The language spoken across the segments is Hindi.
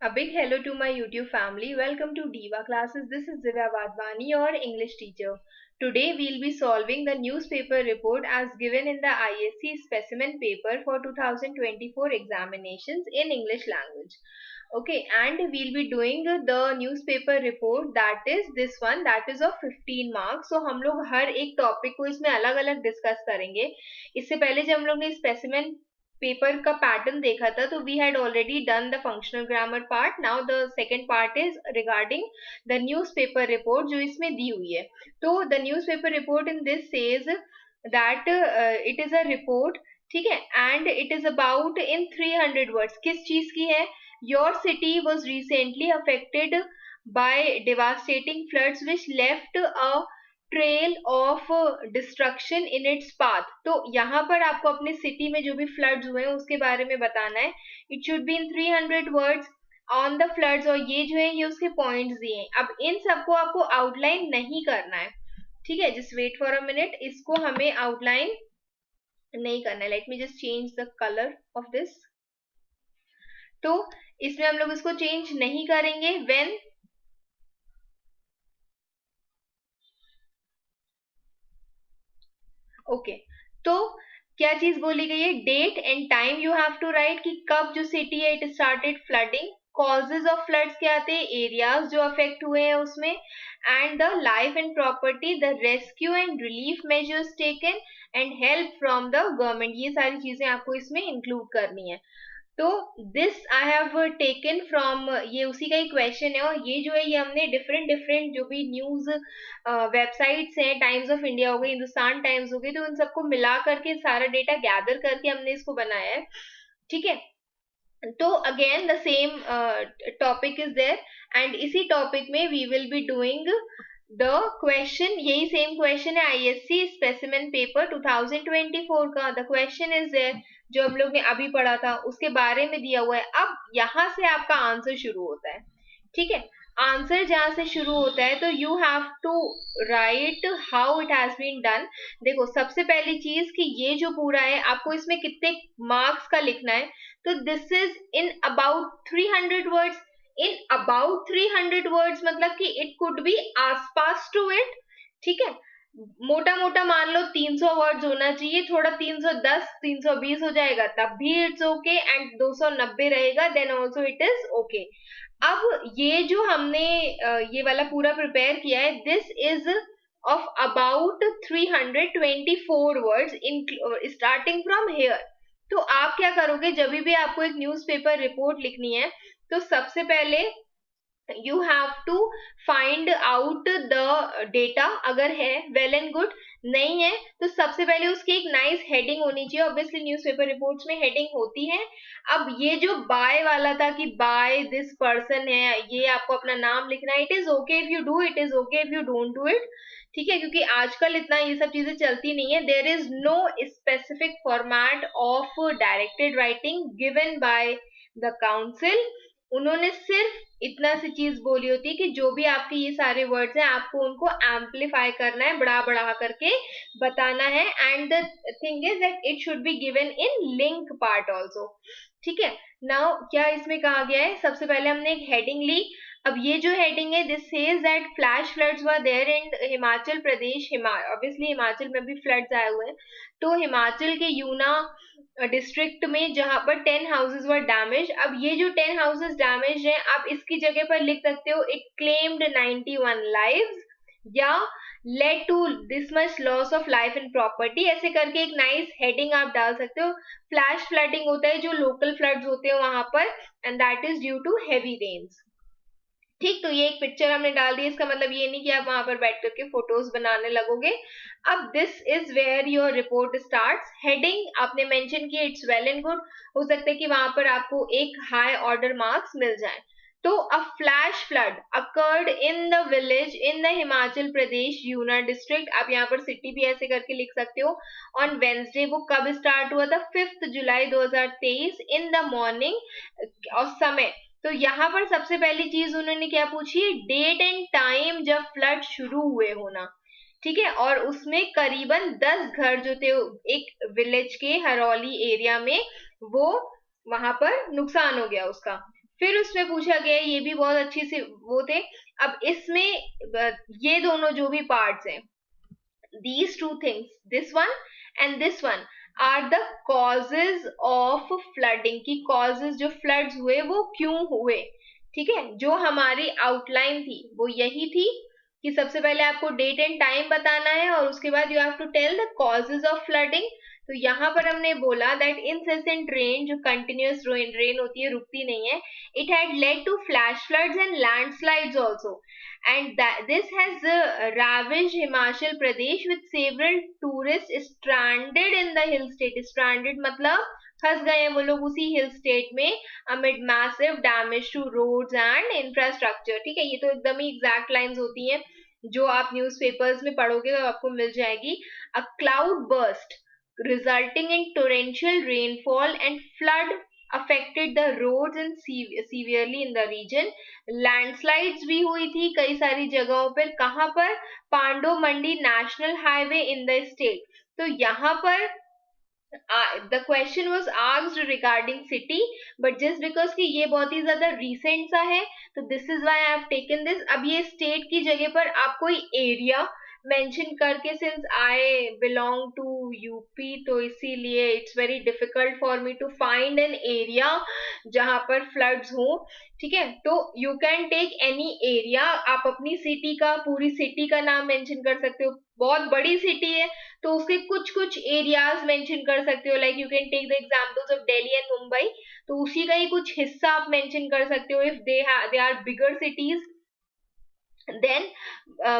A big hello to my YouTube family. Welcome to Diva Classes. This is Divya Vadvani, your English teacher. Today we'll be solving the newspaper report as given in the ISC specimen paper for 2024 examinations in English language. Okay, and we'll be doing the newspaper report, that is this one, that is of 15 marks. So हम लोग हर एक टॉपिक को इसमें अलग अलग डिस्कस करेंगे. इससे पहले जब हम लोग ने स्पेसिमेन पेपर का पैटर्न देखा था तो we had already done the functional grammar part. Now the second part is regarding the newspaper report जो इसमें दी हुई है. तो the newspaper report in this says that it is a report, ठीक है, and it is about in 300 words. किस चीज की है? Your city was recently affected by devastating floods which left a trail of destruction in its path. तो यहाँ पर आपको अपने सिटी में जो भी फ्लड्स हुए हैं उसके बारे में बताना है. It should be in 300 words on the floods. और ये जो है ये उसके पॉइंट्स दिए हैं. अब इन सबको आपको आउटलाइन नहीं करना है, ठीक है. Just wait for a minute. इसको हमें आउटलाइन नहीं करना है. Let me just change the colour of this. तो इसमें हम लोग इसको चेंज नहीं करेंगे. व्हेन ओके तो क्या चीज बोली गई है? Date and time you have to write कि कब जो सिटी है it started flooding. Causes of floods क्या थे? एरियाज जो अफेक्ट हुए हैं उसमें. And the life and property, the rescue and relief measures taken and help from the government. ये सारी चीजें आपको इसमें इंक्लूड करनी है. तो this I have taken from, ये उसी का ही क्वेश्चन है. और ये जो है ये हमने डिफरेंट डिफरेंट जो भी न्यूज वेबसाइट्स हैं, टाइम्स ऑफ इंडिया हो गई, हिंदुस्तान टाइम्स हो गई, तो उन सबको मिला करके सारा डेटा गैदर करके हमने इसको बनाया है, ठीक है. तो again the same topic is there and इसी टॉपिक में we will be doing the question. यही सेम क्वेश्चन है आईएससी स्पेसिमेन पेपर 2024 का. द क्वेश्चन इज देयर जो हम लोग ने अभी पढ़ा था उसके बारे में दिया हुआ है. अब यहाँ से आपका आंसर शुरू होता है, ठीक है. आंसर जहां से शुरू होता है तो you have to write how it has been done. देखो सबसे पहली चीज कि ये जो पूरा है आपको इसमें कितने मार्क्स का लिखना है. तो this is in about 300 words. In about 300 words मतलब कि इट कुड बी आसपास टू इट, ठीक है. मोटा मोटा मान लो 300 वर्ड्स होना चाहिए. थोड़ा 310 320 हो जाएगा तब भी इट्स ओके, एंड 290 रहेगा then also it is okay. अब ये जो हमने ये वाला पूरा प्रिपेयर किया है, this is of about 324 words in starting from here. तो आप क्या करोगे जब भी आपको एक न्यूज़पेपर रिपोर्ट लिखनी है तो सबसे पहले you have to find out the data. अगर है वेल एंड गुड, नहीं है तो सबसे पहले उसकी एक नाइस हेडिंग होनी चाहिए. ऑब्वियसली न्यूज़पेपर रिपोर्ट्स में हेडिंग होती है. अब ये जो बाय वाला था कि बाय दिस पर्सन है, ये आपको अपना नाम लिखना है. It is okay if you do, it is okay if you don't do it, ठीक है, क्योंकि आजकल इतना ये सब चीजें चलती नहीं है. There is no specific format of directed writing given by the council. उन्होंने सिर्फ इतना सी चीज बोली होती है कि जो भी आपके ये सारे वर्ड्स हैं आपको उनको एम्पलीफाई करना है, बढ़ा बढ़ा करके बताना है. And the thing is that it should be given in link part also, ठीक है. नाउ क्या इसमें कहा गया है? सबसे पहले हमने एक हेडिंग ली. अब ये जो हेडिंग है this says that flash floods were there in Himachal Pradesh. Obviously Himachal में भी फ्लड्स आए हुए हैं. तो हिमाचल के यूना डिस्ट्रिक्ट में जहां पर 10 हाउसेज वर डैमेज. अब ये जो 10 हाउसेज डैमेज हैं आप इसकी जगह पर लिख सकते हो इट क्लेम्ड 91 लाइव्स या led to this much loss of life and property. ऐसे करके एक नाइस हेडिंग आप डाल सकते हो. फ्लैश फ्लडिंग होता है जो लोकल फ्लड्स होते हैं वहां पर, and that is due to heavy rains, ठीक. तो ये एक पिक्चर हमने डाल दी. इसका मतलब ये नहीं कि आप वहां पर बैठ करके फोटोज बनाने लगोगे. अब this is where your report starts. Heading आपने मेंशन किया, इट्स वेल एंड गुड. हो सकता है कि वहां पर आपको एक हाई ऑर्डर मार्क्स मिल जाए. तो a flash flood occurred in the village in the Himachal Pradesh Una district. आप यहाँ पर सिटी भी ऐसे करके लिख सकते हो. On Wednesday. वो कब स्टार्ट हुआ था? 5 जुलाई 2023 इन द मॉर्निंग. और समय तो यहाँ पर सबसे पहली चीज उन्होंने क्या पूछी? डेट एंड टाइम जब फ्लड शुरू हुए होना, ठीक है. और उसमें करीबन 10 घर जो थे एक विलेज के हरौली एरिया में, वो वहां पर नुकसान हो गया उसका. फिर उसमें पूछा गया, ये भी बहुत अच्छी से वो थे। अब इसमें ये दोनों जो भी पार्ट्स हैं, these two things, this one and this one, are the causes of flooding, की causes जो floods हुए वो क्यों हुए। ठीक है, जो हमारी आउटलाइन थी वो यही थी कि सबसे पहले आपको डेट एंड टाइम बताना है और उसके बाद you have to tell the causes of flooding. तो यहाँ पर हमने बोला दैट incessant रेन, जो कंटिन्यूअस रेन होती है, रुकती नहीं है, it had led to flash floods and landslides also, and that this has ravaged Himachal Pradesh with several tourists stranded in the hill state। Stranded मतलब फंस गए हैं वो लोग उसी हिल स्टेट में amid massive damage to roads and infrastructure। ठीक है, ये तो एकदम ही एग्जैक्ट लाइंस होती हैं जो आप न्यूज़पेपर्स में पढ़ोगे तो आपको मिल जाएगी। A cloud burst resulting in torrential rainfall and flood affected the roads and severely in the region। Landslides भी हुई थी कई सारी जगहों पर। कहां पर? Pandoh Mandi national highway in the state. तो यहाँ पर the question was asked regarding city, but just because कि ये बहुत ही ज्यादा recent सा है तो this is why I have taken this। अब ये state की जगह पर आप कोई area mention करके, since I belong to UP तो इसीलिए it's very difficult for me to find an area जहां पर floods हो। ठीक है, तो you can take any area, आप अपनी city का, पूरी city का नाम mention कर सकते हो। बहुत बड़ी city है तो उसके कुछ कुछ एरियाज मेंशन कर सकते हो, like you can take the examples of Delhi and Mumbai, तो उसी का ही कुछ हिस्सा आप मेंशन कर सकते हो if they are bigger cities. Then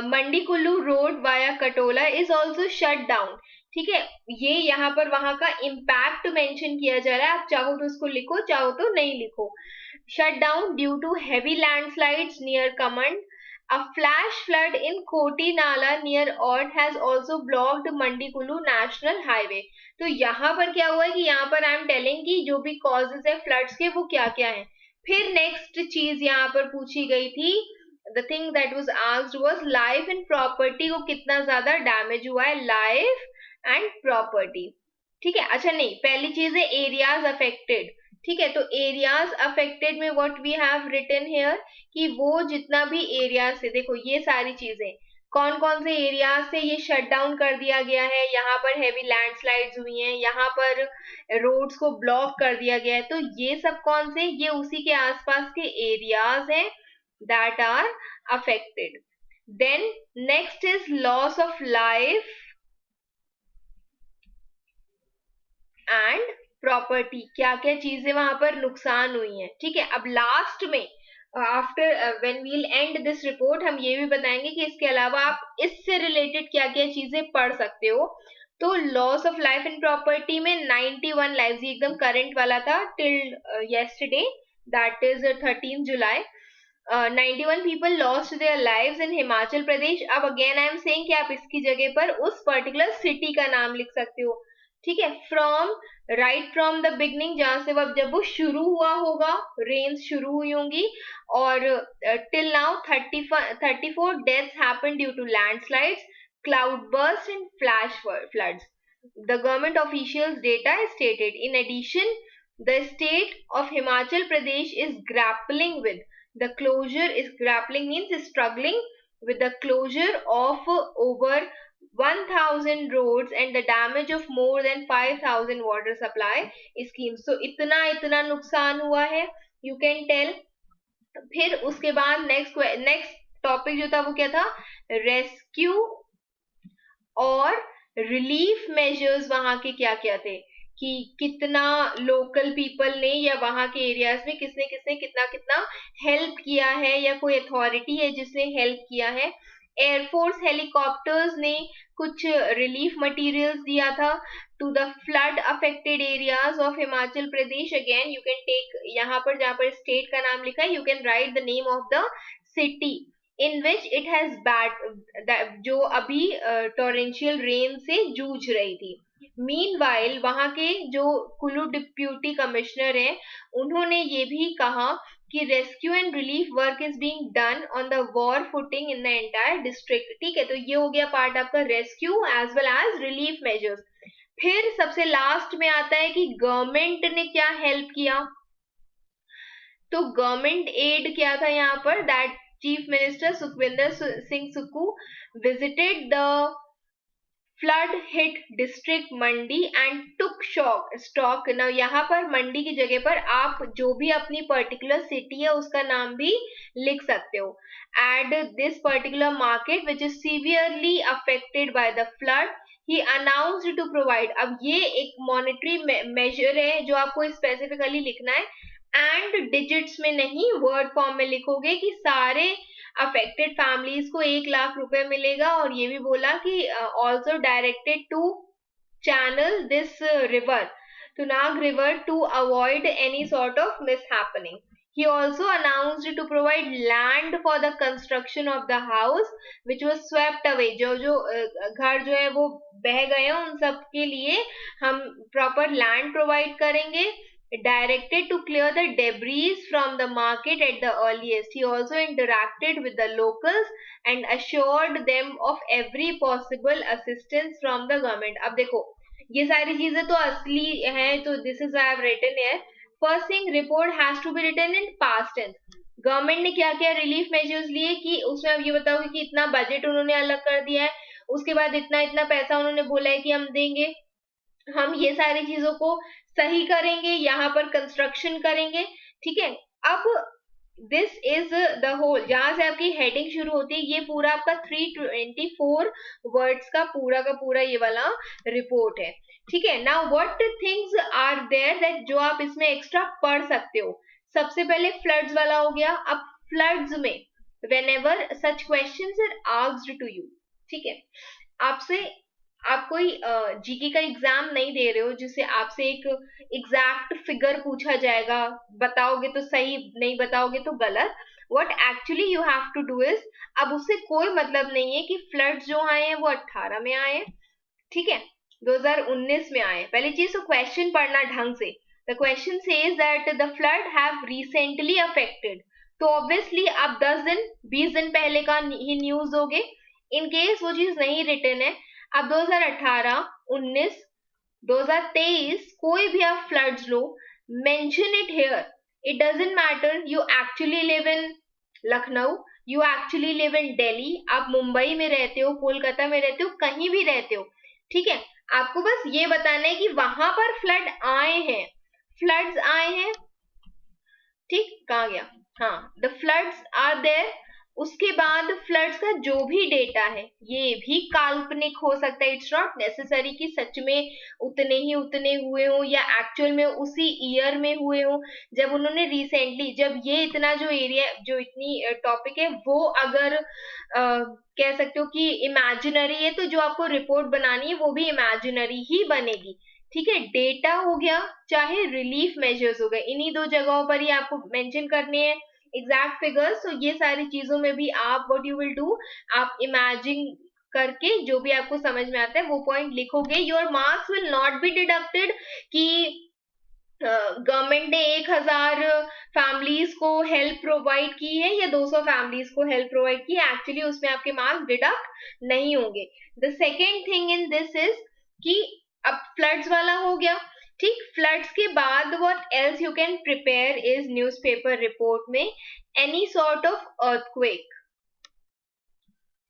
Mandi Kullu road via Katola is also shut down. ठीक है, ये यहाँ पर वहां का इम्पैक्ट मेंशन किया जा रहा है, आप चाहो तो उसको लिखो, चाहो तो नहीं लिखो। Shut down due to heavy landslides near Kamand. A flash flood in Koti Nala near Ord has also blocked Mandikulu National Highway। तो यहाँ पर क्या हुआ है कि यहाँ पर आई एम टेलिंग कि जो भी कॉजेज है फ्लड्स के वो क्या क्या है। फिर नेक्स्ट चीज यहाँ पर पूछी गई थी, the thing that was asked was life and property को कितना ज्यादा डैमेज हुआ है, लाइफ एंड प्रॉपर्टी। ठीक है, अच्छा नहीं, पहली चीज है एरियाज अफेक्टेड। ठीक है, तो एरियाज अफेक्टेड में what we have written here कि वो जितना भी एरिया से, देखो ये सारी चीजें कौन कौन से एरियाज से ये शट डाउन कर दिया गया है, यहाँ पर हेवी लैंडस्लाइड्स हुई हैं, यहाँ पर रोड्स को ब्लॉक कर दिया गया है, तो ये सब कौन से, ये उसी के आसपास के एरियाज हैं that are affected। Then next is loss of life and property, क्या क्या चीजें वहां पर नुकसान हुई हैं। ठीक है, अब लास्ट में after when we'll end this report हम ये भी बताएंगे कि इसके अलावा आप इससे रिलेटेड क्या क्या चीजें पढ़ सकते हो। तो loss of life and property में 91 लाइव्स, ये एकदम करंट वाला था till yesterday, that is 13 July. 91 people lost their lives in Himachal Pradesh. अब अगेन आई एम सेइंग कि आप इसकी जगह पर उस पर्टिकुलर सिटी का नाम लिख सकते हो। ठीक है, from right from the beginning, जहां से जब वो शुरू हुआ होगा, रेन्स शुरू हुई होंगी, और till now 34 deaths happened due to landslides, cloud burst and flash floods. The government officials data is stated। In addition, the state of Himachal Pradesh is grappling with the closure, is grappling means struggling with the closure of over 1000 roads and the damage of more than 5000 water supply schemes। so इतना नुकसान हुआ है, you can tell। फिर उसके बाद नेक्स्ट टॉपिक जो था वो क्या था, रेस्क्यू और रिलीफ मेजर्स वहां के क्या क्या थे, कि कितना लोकल पीपल ने या वहां के एरियाज में किसने किसने कितना कितना हेल्प किया है, या कोई अथॉरिटी है जिसने हेल्प किया है। एयरफोर्स हेलीकॉप्टर्स ने कुछ रिलीफ मटेरियल्स दिया था to the flood affected areas of Himachal Pradesh. Again you can take, यहाँ पर जहाँ पर स्टेट का नाम लिखा है you can write the name of the city in which it has जो अभी टोरेंशियल रेन से जूझ रही थी। मीनवाइल वहां के जो कुल्लू डिप्यूटी कमिश्नर हैं उन्होंने ये भी कहा कि rescue and relief work is being done on the war footing in the entire district. ठीक है, तो ये हो गया पार्ट आपका rescue as well as relief measures. फिर सबसे लास्ट में आता है कि गवर्नमेंट ने क्या हेल्प किया। तो गवर्नमेंट एड क्या था यहाँ पर, that chief minister Sukhvinder Singh Sukhu visited the flood hit district Mandi and took stock. ना यहाँ पर मंडी की जगह पर आप जो भी अपनी पर्टिकुलर सिटी है उसका नाम भी लिख सकते हो। At this particular market which is severely affected by the flood he announced to provide. अब ये एक मॉनेटरी मेजर है जो आपको स्पेसिफिकली लिखना है, एंड डिजिट्स में नहीं वर्ड फॉर्म में लिखोगे कि सारे अफेक्टेड फैमिलीज को 1 लाख रुपए मिलेगा। और ये भी बोला कि also directed to channel this river Tunag river to avoid any sort of mishappening. He also announced to provide land for the construction of the house which was swept away। जो घर जो है वो बह गए हैं उन सब के लिए हम proper land provide करेंगे। Directed to clear the debris from the market at the earliest। He also interacted with the locals and assured them of every possible assistance from the government। अब देखो ये सारी चीजें तो असली है, तो this is why I have written here। First thing, report has to be written in past tense. Government ने क्या क्या रिलीफ मेजर्स लिए कि उसमें अब ये बताओगे कि इतना बजट उन्होंने अलग कर दिया है, उसके बाद इतना इतना पैसा उन्होंने बोला है कि हम देंगे, हम ये सारी चीजों को सही करेंगे, यहाँ पर कंस्ट्रक्शन करेंगे। ठीक है, अब दिस इज द होल, जहां से आपकी हेडिंग शुरू होती है, ये पूरा आपका 324 वर्ड्स का पूरा ये वाला रिपोर्ट है। ठीक है, now what things are there that जो आप इसमें एक्स्ट्रा पढ़ सकते हो। सबसे पहले फ्लड्स वाला हो गया। अब फ्लड्स में whenever such questions are asked to you, ठीक है, आपसे आप कोई जीके का एग्जाम नहीं दे रहे हो जिससे आपसे एक एग्जैक्ट फिगर पूछा जाएगा, बताओगे तो सही, नहीं बताओगे तो गलत। What actually you have to do is, अब उससे कोई मतलब नहीं है कि फ्लड्स जो आए हैं वो 18 में आए हैं, ठीक है, 2019 में आए। पहली चीज तो क्वेश्चन पढ़ना ढंग से। The question says that the flood have recently affected, तो ऑब्वियसली आप 10 दिन 20 दिन पहले का ही न्यूज दोगे। इन केस वो चीज नहीं रिटर्न है, अब 2018, 19, 2023 कोई भी आप floods low, mention it here. It doesn't matter you actually live in Lucknow, you actually live in Delhi, आप मुंबई में रहते हो, कोलकाता में रहते हो, कहीं भी रहते हो, ठीक है, आपको बस ये बताना है कि वहां पर फ्लड आए हैं, फ्लड्स आए हैं। ठीक, कहाँ गया, हाँ, द फ्लड्स आर देयर। उसके बाद फ्लड्स का जो भी डेटा है ये भी काल्पनिक हो सकता है। इट्स नॉट नेसेसरी कि सच में उतने हुए हो या एक्चुअल में उसी ईयर में हुए हो। जब उन्होंने रिसेंटली, जब ये इतना जो एरिया, जो इतनी टॉपिक है वो अगर कह सकते हो कि इमेजिनरी है, तो जो आपको रिपोर्ट बनानी है वो भी इमेजिनरी ही बनेगी। ठीक है, डेटा हो गया चाहे रिलीफ मेजर्स हो गए, इन्हीं दो जगहों पर ही आपको मेंशन करने हैं एग्जैक्ट फिगर्स। तो ये सारी चीजों में भी आप व्हाट यू विल डू, आप इमेजिन करके जो भी आपको समझ में आता है वो पॉइंट लिखोगे। Your marks will not be deducted कि गवर्नमेंट ने 1000 फैमिलीज को हेल्प प्रोवाइड की है या 200 फैमिलीज को हेल्प प्रोवाइड की है, एक्चुअली उसमें आपके मार्क्स डिडक्ट नहीं होंगे। The second thing in this is कि अब फ्लड्स वाला हो गया, ठीक। फ्लड्स के बाद what else you can prepare is newspaper report में एनी सॉर्ट ऑफ अर्थक्वेक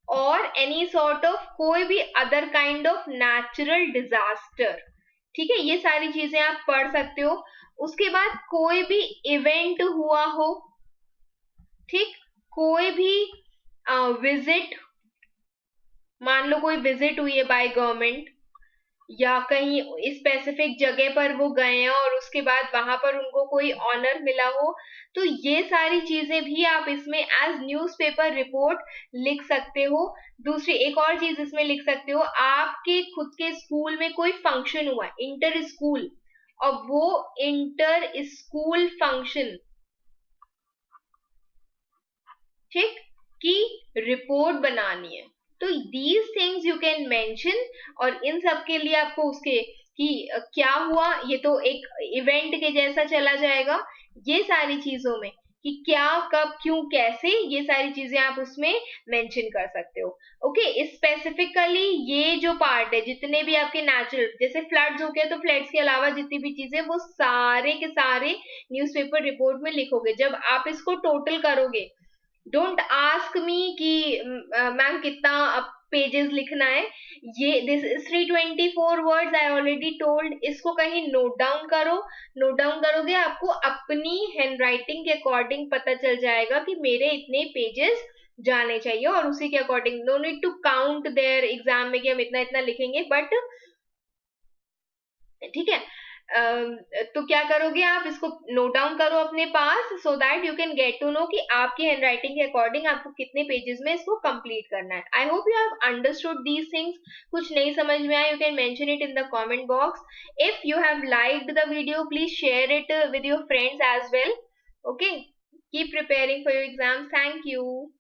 और एनी सॉर्ट ऑफ कोई भी other kind of natural disaster, ठीक है, ये सारी चीजें आप पढ़ सकते हो। उसके बाद कोई भी इवेंट हुआ हो, ठीक, कोई भी विजिट, मान लो कोई विजिट हुई है बाय गवर्नमेंट या कहीं स्पेसिफिक जगह पर वो गए हैं और उसके बाद वहां पर उनको कोई ऑनर मिला हो, तो ये सारी चीजें भी आप इसमें एज न्यूज़पेपर रिपोर्ट लिख सकते हो। दूसरी एक और चीज इसमें लिख सकते हो, आपके खुद के स्कूल में कोई फंक्शन हुआ है इंटर स्कूल, और वो इंटर स्कूल फंक्शन, ठीक, की रिपोर्ट बनानी है, तो these things you can mention. और इन सब के लिए आपको उसके कि क्या हुआ, ये तो एक इवेंट के जैसा चला जाएगा। ये सारी चीजों में कि क्या, कब, क्यों, कैसे, ये सारी चीजें आप उसमें मेंशन कर सकते हो। ओके, स्पेसिफिकली ये जो पार्ट है, जितने भी आपके नेचुरल, जैसे फ्लड्स हो गया तो फ्लड्स के अलावा जितनी भी चीजें, वो सारे के सारे न्यूज़पेपर रिपोर्ट में लिखोगे। जब आप इसको टोटल करोगे, डोंट आस्क मी कि मैम कितना पेजेस लिखना है, ये this is 324 words, I already told. इसको कहीं नोट डाउन करो, नोट डाउन करोगे आपको अपनी हैंडराइटिंग के अकॉर्डिंग पता चल जाएगा कि मेरे इतने पेजेस जाने चाहिए, और उसी के according, no need to count there exam में कि हम इतना इतना लिखेंगे, बट ठीक है। तो क्या करोगे आप, इसको नोट डाउन करो अपने पास, so that you can get to know कि आपकी हैंडराइटिंग के अकॉर्डिंग आपको कितने पेजेस में इसको कंप्लीट करना है। I hope you have understood these things. कुछ नहीं समझ में आया, you can mention it in the comment box. If you have liked the video, please share it with your friends as well. Okay, keep preparing for your exams. Thank you.